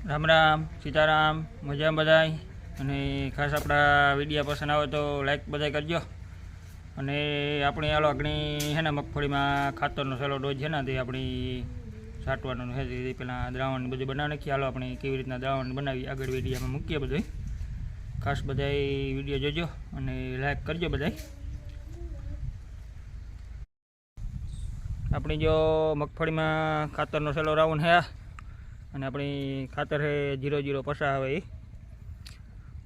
રામ રામ, સીતારામ, મજા બધાય. અને ખાસ આપણા વિડીયો પસંદ આવે તો લાઈક બધાય કરજો. અને આપણી હાલો આગણી છે ને મગફળીમાં ખાતરનો સહેલો ડોઝ છે ને તે આપણી છાંટવાનો છે તે પહેલાં દ્રાવણ બધું બનાવી નાખીએ. હાલો આપણે કેવી રીતના દ્રાવણ બનાવી આગળ વિડીયોમાં મૂકીએ બધું. ખાસ બધાય વિડીયો જોજો અને લાઈક કરજો બધાય. આપણી જો મગફળીમાં ખાતરનો સહેલો રાઉન્ડ છે અને આપણી ખાતર છે 0050 આવે એ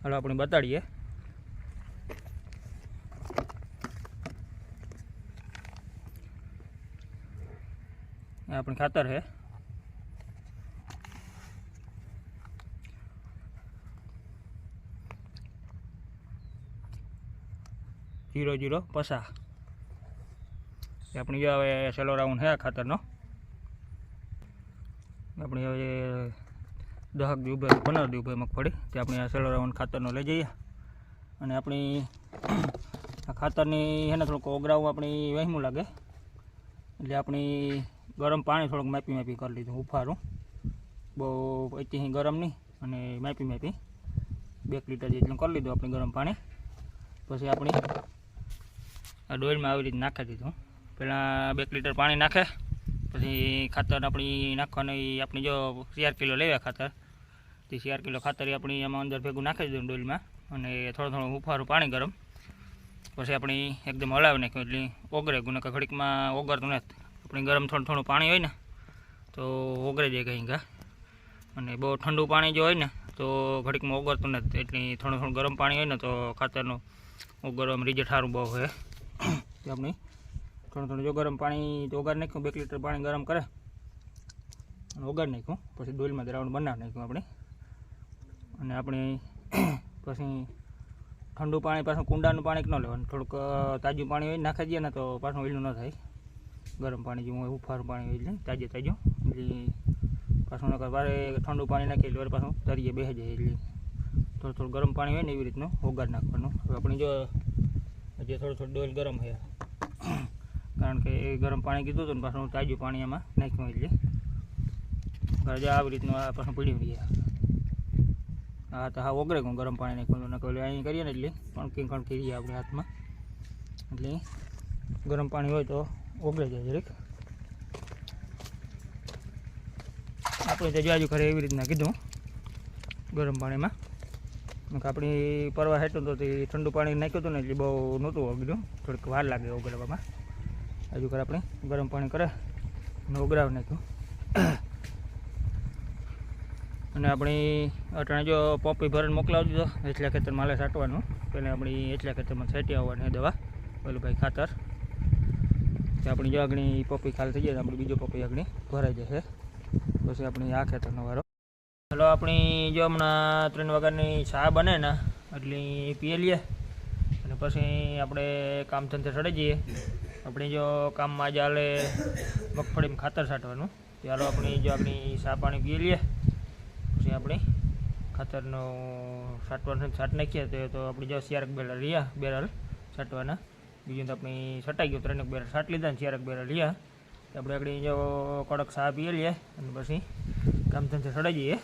હાલો આપણે બતાડીએ. આપણી ખાતર છે જીરો જીરો પસા. આપણી જો હવે સેલો રાઉન્ડ છે ખાતરનો. આપણી હવે 10 દી ઉભે 15 દી ઉભે મગફળી તે આપણે આ સેલો રાઉન્ડ ખાતરનો લઈ જઈએ. અને આપણી આ ખાતરની છે ને થોડુંક ઓગરાવું આપણી વહેમું લાગે એટલે આપણી ગરમ પાણી થોડુંક માપી કરી લીધું ઉફારું, બહુ અત્યાથી ગરમ નહીં અને માપી 2 લીટર જેટલું કરી લીધું આપણે ગરમ પાણી. પછી આપણી આ ડોલમાં આવી રીતે નાખી દીધું. પહેલાં 2 લીટર પાણી નાખે પછી ખાતર આપણી નાખવાનું આપણી જો 4 કિલો લેવા ખાતર તે 4 કિલો ખાતર આપણી એમાં અંદર ભેગું નાખી દીધું ડોલમાં. અને થોડું ઉફારું પાણી ગરમ પછી આપણી એકદમ હલાવી નાખ્યું એટલે ઓગરે ગુને ઘડીકમાં ઓગરતું નથી. આપણે ગરમ થોડું પાણી હોય ને તો ઓગરે જાય કંઈ ઘા, અને બહુ ઠંડુ પાણી જો હોય ને તો ઘડીકમાં ઓગરતું નથી. એટલે થોડું ગરમ પાણી હોય ને તો ખાતરનું ઓગરવામાં રિઝલ્ટ સારું બહુ હોય. તો આપણે થોડું જો ગરમ પાણી તો ઓગાર નાખ્યું, 2 લીટર પાણી ગરમ કરે અને ઓગાર નાખ્યું. પછી ડોલમાં દ્રાવણ બનાવી નાખ્યું આપણે. અને આપણે પછી ઠંડુ પાણી પાછું કુંડાનું પાણી ન લેવાનું, થોડુંક તાજું પાણી હોય નાખી દઈએ ને તો પાછું ઓઈલું ન થાય. ગરમ પાણી જેવું હોય ઉફારું પાણી હોય એટલે તાજું એટલે પાછું નકર વારે ઠંડુ પાણી નાખીએ એટલે વારે પાછું તરીએ બેસી જાય. એટલે થોડું ગરમ પાણી હોય ને એવી રીતનું ઓગાર નાખવાનું. હવે આપણે જો હજી થોડું ડોલ ગરમ છે કારણ કે એ ગરમ પાણી કીધું હતું ને પાછું તાજું પાણી એમાં નાખ્યું એટલે ઘરે આવી રીતનું આ પાછું પીડી રહીએ. હા તો હા ઓગળે ગરમ પાણી નાખ્યું નકર અહીં કરીએ ને એટલે ખણકી રહીએ આપણે હાથમાં. એટલે ગરમ પાણી હોય તો ઓગળે જાય જરીક. આપણે તો જાજુ ખરે એવી રીતના કીધું ગરમ પાણીમાં. આપણી પરવા હેઠું તો ઠંડુ પાણી નાખ્યું હતું ને એટલે બહુ નહોતું ઓગળ્યું, થોડીક વાર લાગે ઓગળવામાં. હજુ કરે આપણે ગરમ પાણી કરે અને ઓગળાવી નાખ્યું. અને આપણી અટાણે જો પોપી ભરીને મોકલાવી દીધો એટલા ખેતરમાં માલે છાંટવાનું. પહેલાં આપણી એટલા ખેતરમાં છાંટી આવવાની દવા પેલું ભાઈ ખાતર. તો આપણી જો આગળ પોપી ખાલી થઈ જાય તો આપણી બીજો પોપી આગળ ભરાઈ જશે. પછી આપણી આ ખેતરનો વારો. ચાલો આપણી જો હમણાં 3 વાગ્યાની ચા બને ને એટલે પીએ લઈએ અને પછી આપણે કામ ધંધે ચડી જઈએ. આપણે જો કામમાં આજે હાલે મગફળીમાં ખાતર છાંટવાનું. ચાલો આપણી જો આપણી ચા પાણી પીએ લઈએ પછી આપણે ખાતરનો છાંટવાનું છાંટ નાખીએ તો આપણે જો 4 બેરલ છાંટવાના. બીજું તો આપણી છટાઈ ગયું, 3 બેરલ છાંટ લીધા ને 4 બેરલ રહ્યા. આપણે આગળ જો કડક ચા પીએ લઈએ અને પછી કામ ધંધે ચડાઈ જઈએ.